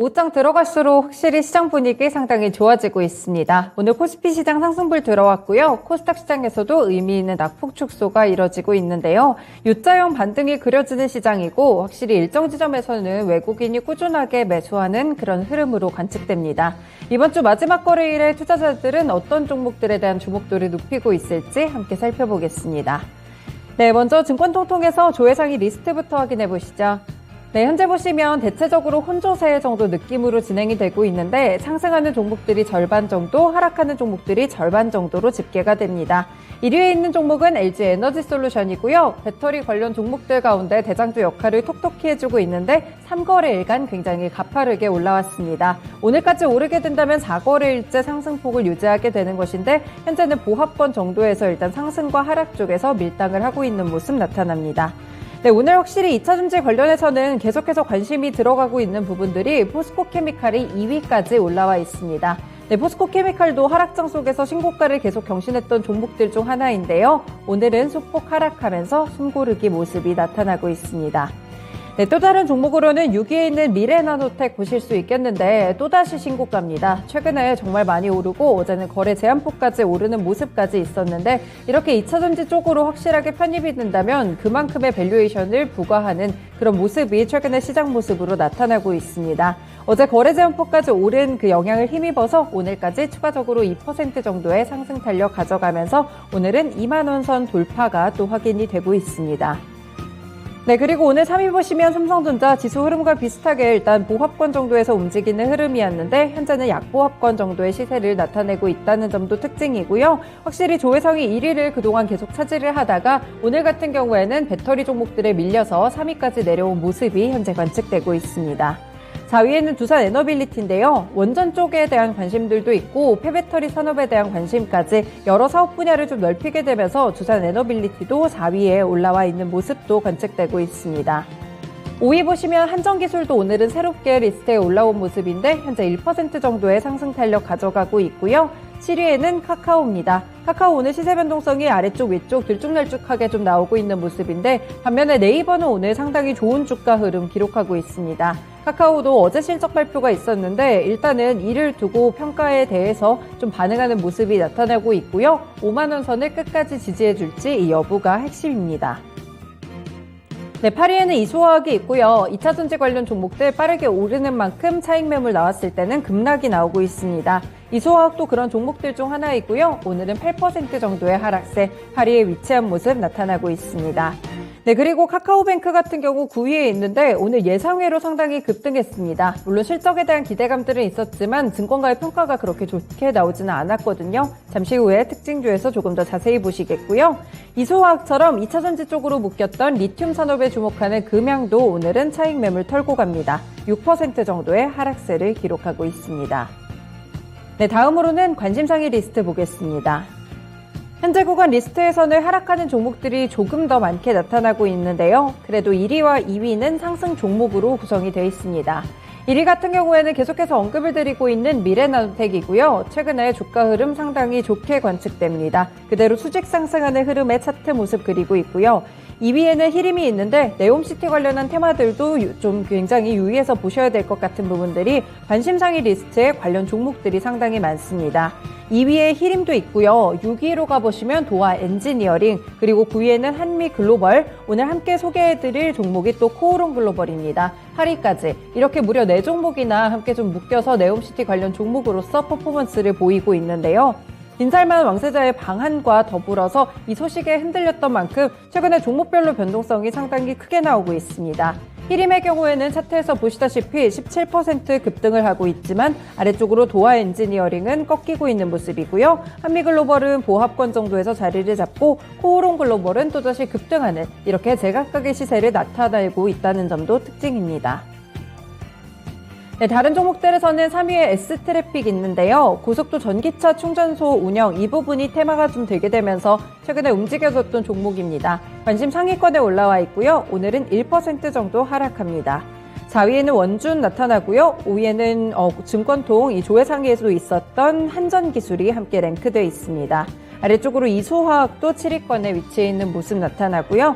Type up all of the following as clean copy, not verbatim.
오후장 들어갈수록 확실히 시장 분위기 상당히 좋아지고 있습니다. 오늘 코스피 시장 상승불 들어왔고요. 코스닥 시장에서도 의미 있는 낙폭 축소가 이뤄지고 있는데요. U자형 반등이 그려지는 시장이고 확실히 일정 지점에서는 외국인이 꾸준하게 매수하는 그런 흐름으로 관측됩니다. 이번 주 마지막 거래일에 투자자들은 어떤 종목들에 대한 주목도를 높이고 있을지 함께 살펴보겠습니다. 네, 먼저 증권통통에서 조회상위 리스트부터 확인해 보시죠. 네, 현재 보시면 대체적으로 혼조세 정도 느낌으로 진행이 되고 있는데 상승하는 종목들이 절반 정도, 하락하는 종목들이 절반 정도로 집계가 됩니다. 1위에 있는 종목은 LG에너지솔루션이고요. 배터리 관련 종목들 가운데 대장주 역할을 톡톡히 해주고 있는데 3거래일간 굉장히 가파르게 올라왔습니다. 오늘까지 오르게 된다면 4거래일째 상승폭을 유지하게 되는 것인데 현재는 보합권 정도에서 일단 상승과 하락 쪽에서 밀당을 하고 있는 모습 나타납니다. 네, 오늘 확실히 2차전지 관련해서는 계속해서 관심이 들어가고 있는 부분들이 포스코케미칼이 2위까지 올라와 있습니다. 네, 포스코케미칼도 하락장 속에서 신고가를 계속 경신했던 종목들 중 하나인데요. 오늘은 소폭 하락하면서 숨고르기 모습이 나타나고 있습니다. 네, 또 다른 종목으로는 6위에 있는 미래나노텍 보실 수 있겠는데 또다시 신고가입니다. 최근에 정말 많이 오르고 어제는 거래 제한폭까지 오르는 모습까지 있었는데 이렇게 2차전지 쪽으로 확실하게 편입이 된다면 그만큼의 밸류에이션을 부과하는 그런 모습이 최근의 시장 모습으로 나타나고 있습니다. 어제 거래 제한폭까지 오른 그 영향을 힘입어서 오늘까지 추가적으로 2% 정도의 상승 탄력 가져가면서 오늘은 2만 원 선 돌파가 또 확인이 되고 있습니다. 네, 그리고 오늘 3위 보시면 삼성전자 지수 흐름과 비슷하게 일단 보합권 정도에서 움직이는 흐름이었는데 현재는 약보합권 정도의 시세를 나타내고 있다는 점도 특징이고요. 확실히 조회상위 1위를 그동안 계속 차지를 하다가 오늘 같은 경우에는 배터리 종목들에 밀려서 3위까지 내려온 모습이 현재 관측되고 있습니다. 4위에는 두산 에너빌리티인데요. 원전 쪽에 대한 관심들도 있고 폐배터리 산업에 대한 관심까지 여러 사업 분야를 좀 넓히게 되면서 두산 에너빌리티도 4위에 올라와 있는 모습도 관측되고 있습니다. 5위 보시면 한전기술도 오늘은 새롭게 리스트에 올라온 모습인데 현재 1% 정도의 상승 탄력 가져가고 있고요. 7위에는 카카오입니다. 카카오 오늘 시세 변동성이 아래쪽 위쪽 들쭉날쭉하게 좀 나오고 있는 모습인데 반면에 네이버는 오늘 상당히 좋은 주가 흐름 기록하고 있습니다. 카카오도 어제 실적 발표가 있었는데 일단은 이를 두고 평가에 대해서 좀 반응하는 모습이 나타나고 있고요. 5만 원 선을 끝까지 지지해 줄지 이 여부가 핵심입니다. 네, 8위에는 이소화학이 있고요. 2차전지 관련 종목들 빠르게 오르는 만큼 차익 매물 나왔을 때는 급락이 나오고 있습니다. 이소화학도 그런 종목들 중 하나이고요. 오늘은 8% 정도의 하락세 8위에 위치한 모습 나타나고 있습니다. 네, 그리고 카카오뱅크 같은 경우 9위에 있는데 오늘 예상외로 상당히 급등했습니다. 물론 실적에 대한 기대감들은 있었지만 증권가의 평가가 그렇게 좋게 나오지는 않았거든요. 잠시 후에 특징주에서 조금 더 자세히 보시겠고요. 이소화학처럼 2차전지 쪽으로 묶였던 리튬 산업에 주목하는 금양도 오늘은 차익 매물 털고 갑니다. 6% 정도의 하락세를 기록하고 있습니다. 네, 다음으로는 관심상위 리스트 보겠습니다. 현재 구간 리스트에서는 하락하는 종목들이 조금 더 많게 나타나고 있는데요. 그래도 1위와 2위는 상승 종목으로 구성이 되어 있습니다. 1위 같은 경우에는 계속해서 언급을 드리고 있는 미래나노텍이고요. 최근에 주가 흐름 상당히 좋게 관측됩니다. 그대로 수직 상승하는 흐름의 차트 모습 그리고 있고요. 2위에는 히림이 있는데 네옴시티 관련한 테마들도 좀 굉장히 유의해서 보셔야 될 것 같은 부분들이 관심상위 리스트에 관련 종목들이 상당히 많습니다. 2위에 히림도 있고요. 6위로 가보시면 도화 엔지니어링, 그리고 9위에는 한미글로벌, 오늘 함께 소개해드릴 종목이 또 코오롱 글로벌입니다. 8위까지 이렇게 무려 4종목이나 함께 좀 묶여서 네옴시티 관련 종목으로서 퍼포먼스를 보이고 있는데요. 빈살만 왕세자의 방한과 더불어서 이 소식에 흔들렸던 만큼 최근에 종목별로 변동성이 상당히 크게 나오고 있습니다. 히림의 경우에는 차트에서 보시다시피 17% 급등을 하고 있지만 아래쪽으로 도화 엔지니어링은 꺾이고 있는 모습이고요. 한미글로벌은 보합권 정도에서 자리를 잡고 코오롱 글로벌은 또다시 급등하는 이렇게 제각각의 시세를 나타내고 있다는 점도 특징입니다. 네, 다른 종목들에서는 3위에 S트래픽 있는데요. 고속도 전기차 충전소 운영 이 부분이 테마가 좀 되게 되면서 최근에 움직여졌던 종목입니다. 관심 상위권에 올라와 있고요. 오늘은 1% 정도 하락합니다. 4위에는 원준 나타나고요. 5위에는 증권통 이 조회상위에도 있었던 한전기술이 함께 랭크되어 있습니다. 아래쪽으로 이소화학도 7위권에 위치해 있는 모습 나타나고요.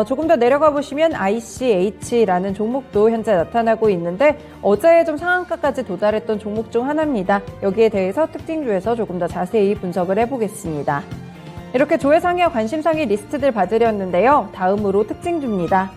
조금 더 내려가 보시면 ICH라는 종목도 현재 나타나고 있는데 어제 좀 상한가까지 도달했던 종목 중 하나입니다. 여기에 대해서 특징주에서 조금 더 자세히 분석을 해보겠습니다. 이렇게 조회상위와 관심상위 리스트들 봐드렸는데요. 다음으로 특징주입니다.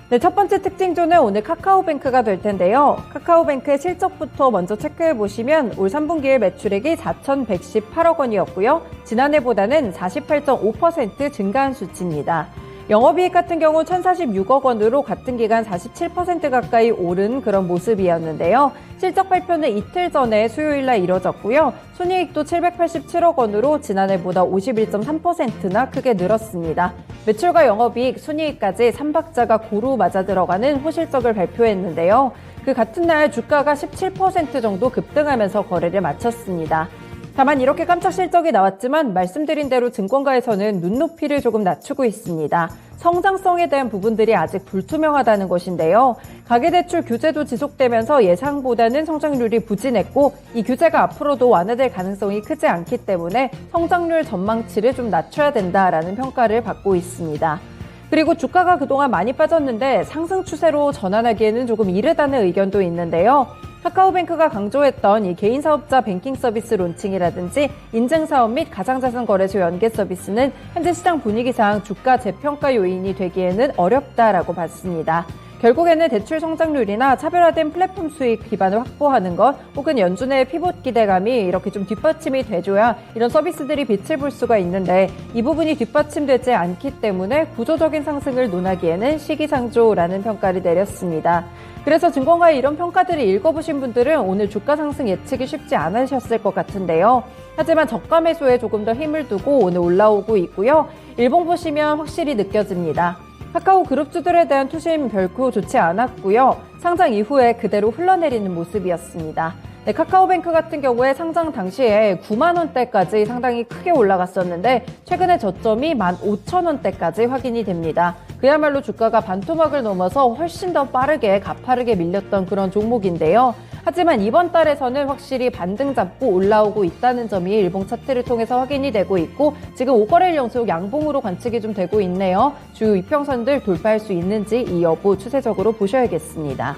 네, 첫 번째 특징주는 오늘 카카오뱅크가 될 텐데요. 카카오뱅크의 실적부터 먼저 체크해 보시면 올 3분기의 매출액이 4,118억 원이었고요. 지난해보다는 48.5% 증가한 수치입니다. 영업이익 같은 경우 1,046억 원으로 같은 기간 47% 가까이 오른 그런 모습이었는데요. 실적 발표는 이틀 전에 수요일날 이뤄졌고요. 순이익도 787억 원으로 지난해보다 51.3%나 크게 늘었습니다. 매출과 영업이익, 순이익까지 3박자가 고루 맞아들어가는 호실적을 발표했는데요. 그 같은 날 주가가 17% 정도 급등하면서 거래를 마쳤습니다. 다만 이렇게 깜짝 실적이 나왔지만 말씀드린 대로 증권가에서는 눈높이를 조금 낮추고 있습니다. 성장성에 대한 부분들이 아직 불투명하다는 것인데요. 가계대출 규제도 지속되면서 예상보다는 성장률이 부진했고 이 규제가 앞으로도 완화될 가능성이 크지 않기 때문에 성장률 전망치를 좀 낮춰야 된다라는 평가를 받고 있습니다. 그리고 주가가 그동안 많이 빠졌는데 상승 추세로 전환하기에는 조금 이르다는 의견도 있는데요. 카카오뱅크가 강조했던 이 개인 사업자 뱅킹 서비스 론칭이라든지 인증 사업 및 가상자산 거래소 연계 서비스는 현재 시장 분위기상 주가 재평가 요인이 되기에는 어렵다라고 봤습니다. 결국에는 대출 성장률이나 차별화된 플랫폼 수익 기반을 확보하는 것 혹은 연준의 피봇 기대감이 이렇게 좀 뒷받침이 돼줘야 이런 서비스들이 빛을 볼 수가 있는데 이 부분이 뒷받침되지 않기 때문에 구조적인 상승을 논하기에는 시기상조라는 평가를 내렸습니다. 그래서 증권가의 이런 평가들을 읽어보신 분들은 오늘 주가 상승 예측이 쉽지 않으셨을 것 같은데요. 하지만 저가 매수에 조금 더 힘을 두고 오늘 올라오고 있고요. 일봉 보시면 확실히 느껴집니다. 카카오 그룹주들에 대한 투심 결코 좋지 않았고요. 상장 이후에 그대로 흘러내리는 모습이었습니다. 네, 카카오뱅크 같은 경우에 상장 당시에 9만 원대까지 상당히 크게 올라갔었는데 최근에 저점이 15,000원대까지 확인이 됩니다. 그야말로 주가가 반토막을 넘어서 훨씬 더 빠르게 가파르게 밀렸던 그런 종목인데요. 하지만 이번 달에서는 확실히 반등 잡고 올라오고 있다는 점이 일봉 차트를 통해서 확인이 되고 있고 지금 5거래일 연속 양봉으로 관측이 좀 되고 있네요. 주요 이평선들 돌파할 수 있는지 이 여부 추세적으로 보셔야겠습니다.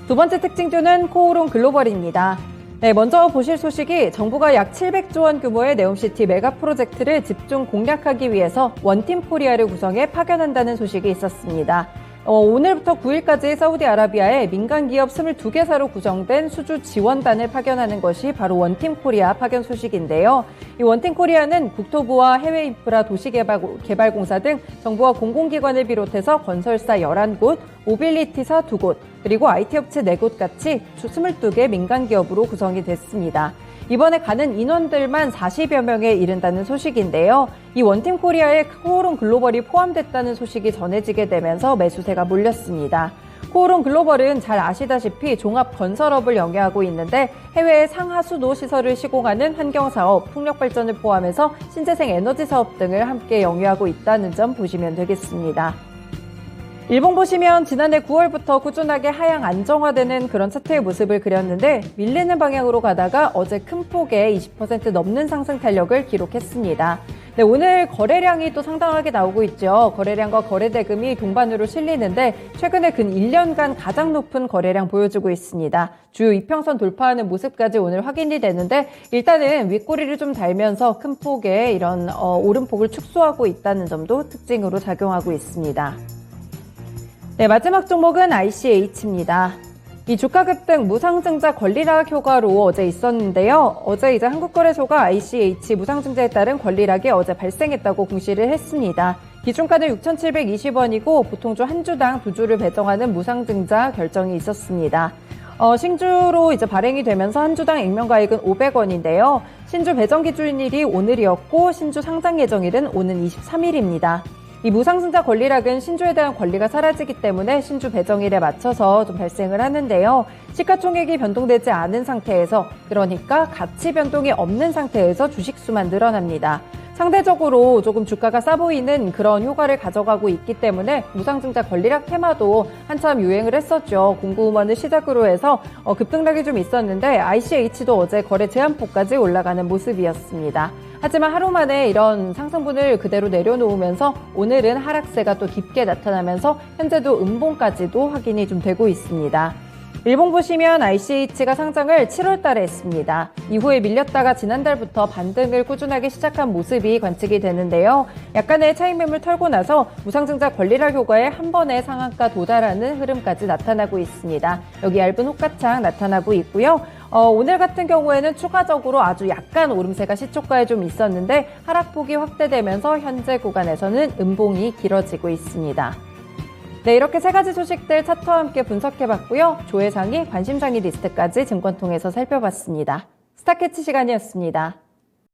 두 번째 특징주는 코오롱 글로벌입니다. 네, 먼저 보실 소식이 정부가 약 700조 원 규모의 네옴시티 메가 프로젝트를 집중 공략하기 위해서 원팀 코리아를 구성해 파견한다는 소식이 있었습니다. 오늘부터 9일까지 사우디아라비아에 민간기업 22개사로 구성된 수주 지원단을 파견하는 것이 바로 원팀 코리아 파견 소식인데요. 이 원팀 코리아는 국토부와 해외인프라 도시개발공사 등 정부와 공공기관을 비롯해서 건설사 11곳, 모빌리티사 2곳, 그리고 IT업체 4곳 같이 22개 민간기업으로 구성이 됐습니다. 이번에 가는 인원들만 40여 명에 이른다는 소식인데요. 이 원팀 코리아에 코오롱 글로벌이 포함됐다는 소식이 전해지게 되면서 매수세가 몰렸습니다. 코오롱 글로벌은 잘 아시다시피 종합 건설업을 영위하고 있는데 해외의 상하수도 시설을 시공하는 환경사업, 풍력발전을 포함해서 신재생 에너지 사업 등을 함께 영위하고 있다는 점 보시면 되겠습니다. 일봉 보시면 지난해 9월부터 꾸준하게 하향 안정화되는 그런 차트의 모습을 그렸는데 밀리는 방향으로 가다가 어제 큰 폭의 20% 넘는 상승 탄력을 기록했습니다. 네, 오늘 거래량이 또 상당하게 나오고 있죠. 거래량과 거래대금이 동반으로 실리는데 최근에 근 1년간 가장 높은 거래량 보여주고 있습니다. 주요 이평선 돌파하는 모습까지 오늘 확인이 되는데 일단은 윗꼬리를 좀 달면서 큰 폭의 이런 오름폭을 축소하고 있다는 점도 특징으로 작용하고 있습니다. 네, 마지막 종목은 ICH입니다. 이 주가 급등 무상증자 권리락 효과로 어제 있었는데요. 어제 이제 한국거래소가 ICH 무상증자에 따른 권리락이 어제 발생했다고 공시를 했습니다. 기준가는 6,720원이고 보통주 한 주당 2주를 배정하는 무상증자 결정이 있었습니다. 신주로 이제 발행이 되면서 한 주당 액면가액은 500원인데요. 신주 배정 기준일이 오늘이었고 신주 상장 예정일은 오는 23일입니다. 이 무상증자 권리락은 신주에 대한 권리가 사라지기 때문에 신주 배정일에 맞춰서 좀 발생을 하는데요. 시가총액이 변동되지 않은 상태에서, 그러니까 가치 변동이 없는 상태에서 주식수만 늘어납니다. 상대적으로 조금 주가가 싸 보이는 그런 효과를 가져가고 있기 때문에 무상증자 권리락 테마도 한참 유행을 했었죠. 공구음원을 시작으로 해서 급등락이 좀 있었는데 ICH도 어제 거래 제한폭까지 올라가는 모습이었습니다. 하지만 하루 만에 이런 상승분을 그대로 내려놓으면서 오늘은 하락세가 또 깊게 나타나면서 현재도 음봉까지도 확인이 좀 되고 있습니다. 일봉 보시면 ICH가 상장을 7월 달에 했습니다. 이후에 밀렸다가 지난달부터 반등을 꾸준하게 시작한 모습이 관측이 되는데요. 약간의 차익 매물 털고 나서 무상증자 권리락 효과에 한 번에 상한가 도달하는 흐름까지 나타나고 있습니다. 여기 얇은 호가창 나타나고 있고요. 오늘 같은 경우에는 추가적으로 아주 약간 오름세가 시초가에 좀 있었는데 하락폭이 확대되면서 현재 구간에서는 음봉이 길어지고 있습니다. 네, 이렇게 세 가지 소식들 차트와 함께 분석해봤고요. 조회상위, 관심상위 리스트까지 증권통해서 살펴봤습니다. 스타캐치 시간이었습니다.